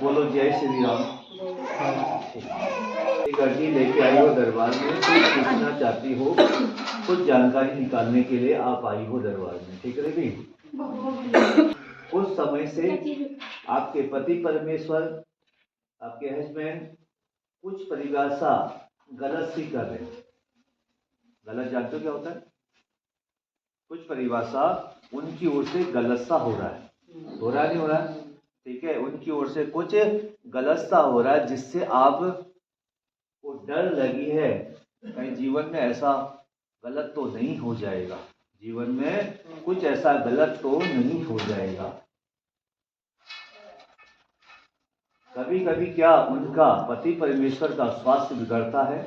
बोलो जय श्री राम। एक अर्जी लेके आई हो दरबार में, कुछ पूछना चाहती हो, कुछ जानकारी निकालने के लिए आप आई हो दरबार में, ठीक है भी। उस समय से आपके पति परमेश्वर, आपके हस्बैंड कुछ परिभाषा गलत सी कर रहे हैं। गलत जानते हो क्या होता है? कुछ परिभाषा उनकी ओर से गलत सा हो रहा है, नहीं हो रहा है? ठीक है, उनकी ओर से कुछ गलत सा हो रहा है, जिससे आप को डर लगी है कहीं जीवन में ऐसा गलत तो नहीं हो जाएगा, जीवन में कुछ ऐसा गलत तो नहीं हो जाएगा। कभी कभी क्या उनका पति परमेश्वर का स्वास्थ्य बिगड़ता है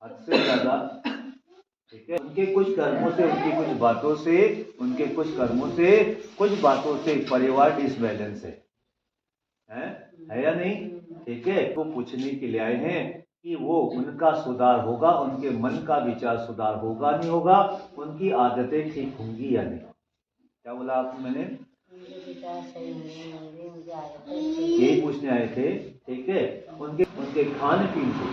हद से ज्यादा, ठीक है। उनके कुछ कर्मों से, उनकी कुछ बातों से, उनके कुछ कर्मों से, कुछ बातों से परिवार डिसबैलेंस है या नहीं? ठीक है, वो पूछने के लिए आए हैं कि वो उनका सुधार होगा, उनके मन का विचार सुधार होगा नहीं होगा, उनकी आदतें ठीक होंगी या नहीं। क्या बोला आपने? मैंने यही पूछने आए थे, ठीक है। उनके खान पीन से,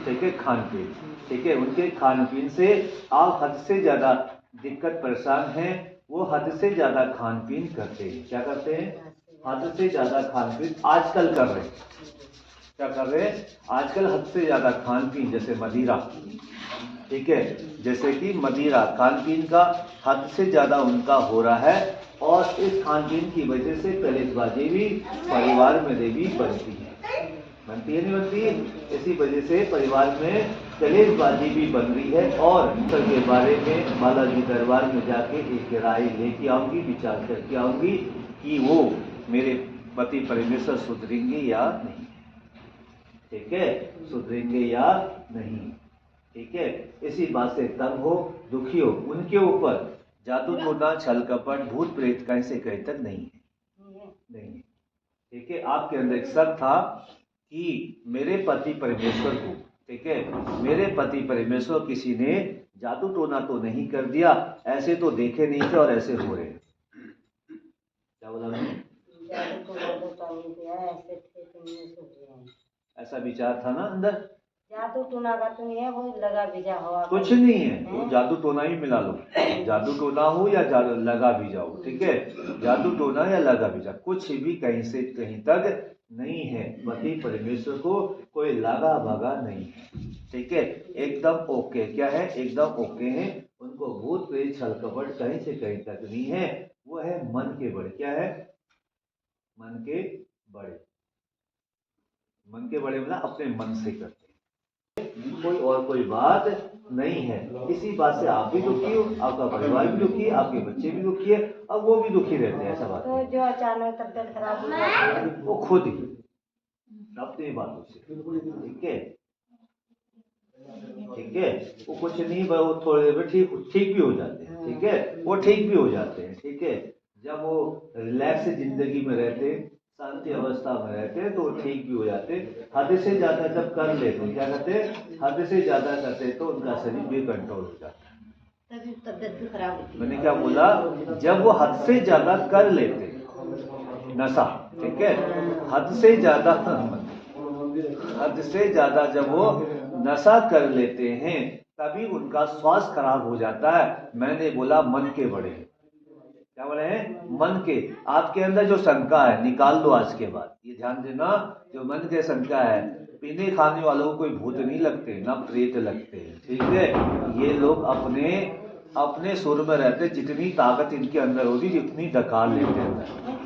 ठीक है, खान पीन, ठीक है, उनके खान पीन से आप हद से ज्यादा दिक्कत परेशान हैं। वो हद से ज्यादा खान पीन करते हैं। क्या करते हैं? हद से ज्यादा खान पीन आजकल कर रहे हैं। क्या कर रहे हैं? आजकल हद से ज्यादा खान पीन, जैसे मदिरा, ठीक है, जैसे कि मदिरा, खान पीन का हद से ज्यादा उनका हो रहा है। और इस खान पीन की वजह से कलेशबाजी भी परिवार में देवी बनती है, बनती है नहीं बनती है? इसी वजह से परिवार में कलेशबाजी भी बन रही है। और के बारे में बालाजी दरबार में जाके एक राय लेके आऊंगी, विचार करके आऊंगी कि वो मेरे पति परमेश्वर सुधरेंगे या नहीं, ठीक है, सुधरेंगे या नहीं, ठीक है। इसी बात से तंग हो, दुखी हो, उनके ऊपर जादू टोना छल कपट भूत प्रेत कहीं से कहीं तक नहीं है, नहीं है, ठीक है। आपके अंदर एक शक था कि मेरे पति परमेश्वर को, ठीक है, मेरे पति परमेश्वर किसी ने जादू टोना तो नहीं कर दिया, ऐसे तो देखे नहीं थे और ऐसे हो रहे। क्या बोला मैंने? ऐसा विचार था ना अंदर। जादू टोना का तो नहीं है, वो लगा बीजा हुआ कुछ नहीं है, तो जादू टोना ही मिला लो, जादू टोना हो या लगा भी जाओ, ठीक है, जादू टोना या लगा भी जाओ, कुछ भी कहीं से कहीं तक नहीं है। पति परमेश्वर को कोई लगा भागा नहीं है, ठीक है, एकदम ओके। क्या है? एकदम ओके है। उनको भूत प्रेत छल कपट कहीं से कहीं तक नहीं है। वो है मन के बड़े। क्या है? मन के बड़े। मन के बड़े मतलब अपने मन से करते हैं, कोई और कोई बात नहीं है। इसी बात से आप भी दुखी हो, आपका परिवार भी दुखी है, आपके बच्चे भी दुखी है, और वो भी दुखी रहते हैं। ऐसा बात तो जो अचानक तबियत खराब हो जाती है वो खुद ही अपनी बातों से, ठीक है, ठीक है, वो कुछ नहीं, वो थोड़ी देर में ठीक भी हो जाते हैं, ठीक है, वो ठीक भी हो जाते हैं, ठीक है। जब वो रिलैक्स जिंदगी में रहते, शांति अवस्था में रहते हैं, तो ठीक भी हो जाते। हद से ज्यादा जब कर लेते, क्या कहते हैं, हद से ज्यादा करते तो उनका शरीर बेकंट्रोल हो जाता है, तभी तबियत भी खराब होती है। मैंने क्या बोला? जब वो हद से ज्यादा कर लेते नशा, ठीक है, हद से ज्यादा, हद से ज्यादा जब वो नशा कर लेते हैं, तभी उनका स्वास्थ्य खराब हो जाता है। मैंने बोला मन के बड़े। क्या बोले हैं? मन के। आपके अंदर जो शंका है निकाल दो आज के बाद, ये ध्यान देना, जो मन के शंका है, पीने खाने वालों को कोई भूत नहीं लगते, ना प्रेत लगते हैं, ठीक है। ये लोग अपने सुर में रहते, जितनी ताकत इनके अंदर होती जितनी डकार लेते हैं।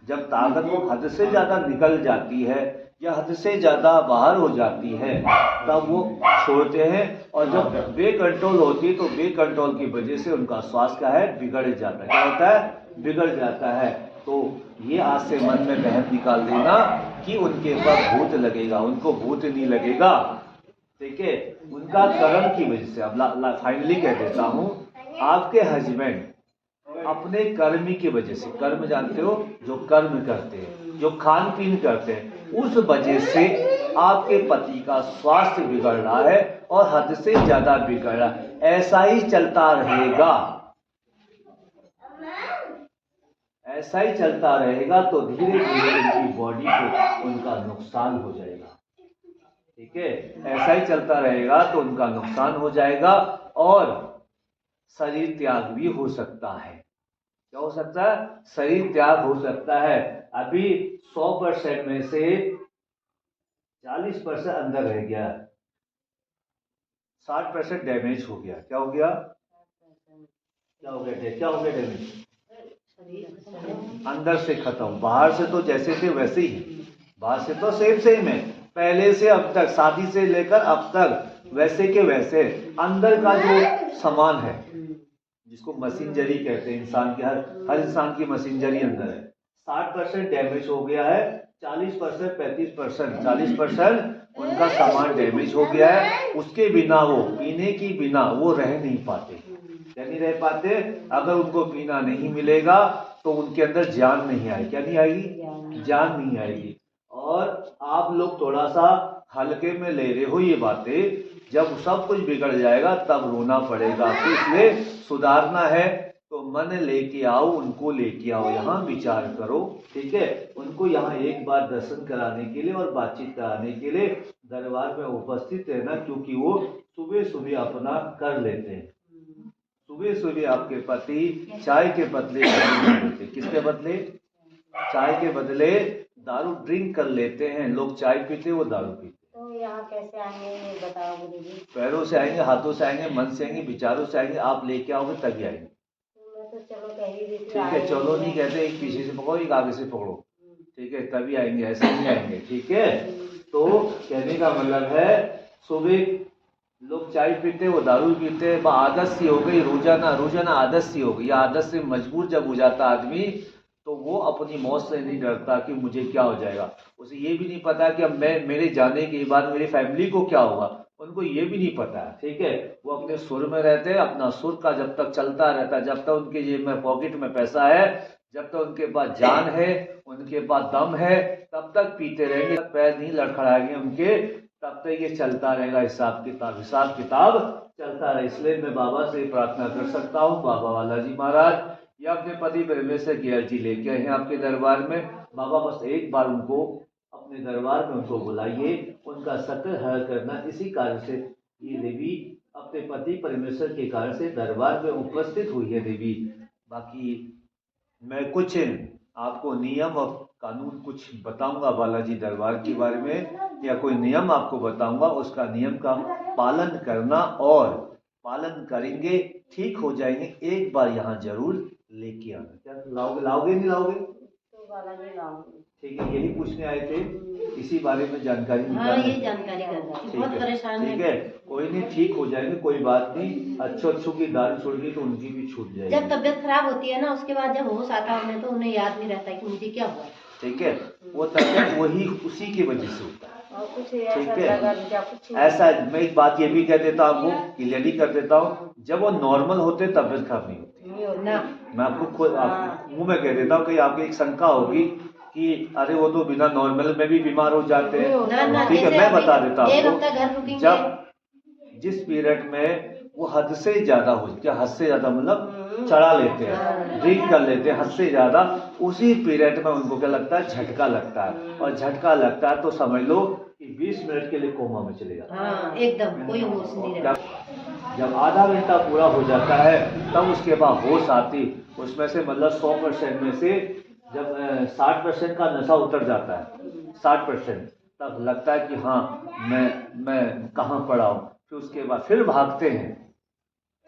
जब ताकत वो हद से ज्यादा निकल जाती है या हद से ज्यादा बाहर हो जाती है, तब वो छोड़ते हैं। और जब बेकंट्रोल होती है, तो बेकंट्रोल की वजह से उनका स्वास्थ्य क्या है? बिगड़ जाता है। क्या होता है? बिगड़ जाता है। तो ये आज से मन में बहस निकाल देना कि उनके ऊपर भूत लगेगा, उनको भूत नहीं लगेगा, ठीक है, उनका कर्म की वजह से। अब फाइनली कह देता हूँ, आपके हस्बैंड अपने कर्म की वजह से, कर्म जानते हो, जो कर्म करते हैं, जो खान पीन करते हैं, उस वजह से आपके पति का स्वास्थ्य बिगड़ रहा है और हद से ज्यादा बिगड़ रहा है। ऐसा ही चलता रहेगा, ऐसा ही चलता रहेगा तो धीरे धीरे उनकी बॉडी को उनका नुकसान हो जाएगा। ठीक है, ऐसा ही चलता रहेगा तो उनका नुकसान हो जाएगा और शरीर त्याग भी हो सकता है। क्या हो सकता है? शरीर त्याग हो सकता है। अभी 100% में से 40% अंदर रह गया, 60% डैमेज हो गया। क्या हो गया? क्या हो गया? क्या हो गया डैमेज? अंदर से खत्म। बाहर से तो जैसे थे वैसे ही, बाहर से तो सेम है, पहले से अब तक, शादी से लेकर अब तक वैसे के वैसे। अंदर का जो सामान है जिसको मशीनरी कहते हैं, इंसान के हर इंसान की मशीनरी अंदर है, 60% डैमेज हो गया है। 40% 35% 40% उनका सामान डैमेज हो गया है। उसके बिना वो पीने की बिना वो रह नहीं पाते। क्या नहीं रह पाते? अगर उनको पीना नहीं मिलेगा तो उनके अंदर जान नहीं आएगी। क्या नहीं आएगी? जान नहीं आएगी। और आप लोग थोड़ा सा हल्के में ले रहे हो ये बातें, जब सब कुछ बिगड़ जाएगा तब रोना पड़ेगा। तो इसलिए सुधारना है तो मन लेके आओ, उनको लेके आओ, यहाँ विचार करो। ठीक है, उनको यहाँ एक बार दर्शन कराने के लिए और बातचीत कराने के लिए दरबार में उपस्थित रहना, क्योंकि वो सुबह सुबह अपना कर लेते हैं। सुबह सुबह आपके पति चाय के बदले लेते। किसके बदले? चाय के बदले दारू ड्रिंक कर लेते हैं। लोग चाय पीते, वो दारू पीते। तो यहाँ कैसे आएंगे ये बताओ गुरुजी। पैरों से आएंगे, हाथों से आएंगे, मन से आएंगे, विचारों से आएंगे। आप लेके आओगे तभी आएंगे। मैं तो चलो कह ही रही थी। ठीक है, चलो नहीं कहते, एक पीछे से पकड़ो, एक आगे से पकड़ो। ठीक है, तभी आएंगे, ऐसे नहीं आएंगे। ठीक है, तो कहने का मतलब है सुबह लोग चाय पीते, वो दारू पीते, आदत सी हो गई, रोजाना आदत सी हो गई। आदत से मजबूर जब हो जाता आदमी तो वो अपनी मौत से नहीं डरता कि मुझे क्या हो जाएगा। उसे ये भी नहीं पता कि अब मेरे जाने के बाद मेरी फैमिली को क्या होगा, उनको ये भी नहीं पता। ठीक है, वो अपने सुर में रहते हैं, अपना सुर का जब तक चलता रहता है, जब तक उनके जेब में पॉकेट में पैसा है, जब तक उनके पास जान है, उनके पास दम है, तब तक पीते रहेंगे। पैर नहीं लड़खड़ाएंगे उनके, तब तक ये चलता रहेगा। हिसाब किताब चलता रहे। इसलिए मैं बाबा से प्रार्थना कर सकता हूँ, बाबा बालाजी महाराज या अपने पति परमेश्वर की अर्जी लेके आए हैं आपके दरबार में। बाबा बस एक बार उनको अपने दरबार में उनको बुलाइए, उनका सकल हर करना। इसी कारण से ये देवी अपने पति परमेश्वर के कारण से दरबार में उपस्थित हुई है देवी। बाकी मैं कुछ आपको नियम और कानून कुछ बताऊंगा बालाजी दरबार के बारे में, या कोई नियम आपको बताऊंगा, उसका नियम का पालन करना, और पालन करेंगे ठीक हो जाएंगे। एक बार यहाँ जरूर लेके आना। क्या लाओगे नहीं लाओगे? तो बालाजी लाऊंगी। ठीक है, यही पूछने आए थे, इसी बारे में जानकारी निकालनी। ये जानकारी करना, बहुत परेशान है। ठीक है, कोई नहीं, ठीक हो जाएंगे, कोई बात नहीं। अच्छों की दारू छोड़ गई तो उनकी भी छूट जाएगी। जब तबीयत खराब होती है ना, उसके बाद जब होश आता है तो उन्हें याद नहीं रहता कि मुझे क्या हुआ। ठीक है, वो तबीयत वही उसी की वजह से होता है। और कुछ ठीक है, ऐसा मैं एक बात ये भी कह देता हूँ, आपको क्लियरली कर देता हूँ, जब वो नॉर्मल होते तबीयत खराब नहीं होती ना। मैं आपको खुद मुंह में कह देता हूँ कि आपकी एक शंका होगी कि अरे वो तो बिना नॉर्मल में भी बीमार हो जाते हैं। ठीक है, मैं बता देता हूँ, जब जिस पीरियड में वो हद से ज्यादा हो, क्या हद से ज्यादा मतलब चढ़ा लेते हैं, ड्रिंक कर लेते हैं हद से ज्यादा, उसी पीरियड में उनको क्या लगता है? झटका लगता है। और झटका लगता है तो समझ लो कि 20 मिनट के लिए कोमा में चले जाता है। एकदम कोई होश नहीं रहता। जब आधा घंटा पूरा हो जाता है तब उसके बाद होश आती। उसमें से मतलब 100% में से जब 60% का नशा उतर जाता है, 60%, तब लगता है कि हाँ मैं कहाँ पड़ा हूँ। फिर उसके बाद फिर भागते हैं।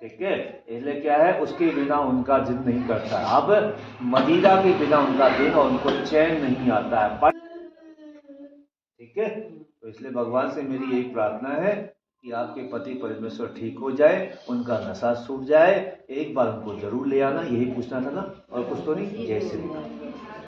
ठीक है, इसलिए क्या है, उसके बिना उनका जिद नहीं करता। अब मदिरा के बिना उनका दिन और उनको चैन नहीं आता है। ठीक है, तो इसलिए भगवान से मेरी यही प्रार्थना है कि आपके पति परमेश्वर ठीक हो जाए, उनका नशा छूट जाए। एक बार उनको जरूर ले आना, यही पूछना था ना, और कुछ तो नहीं। जय श्री राम।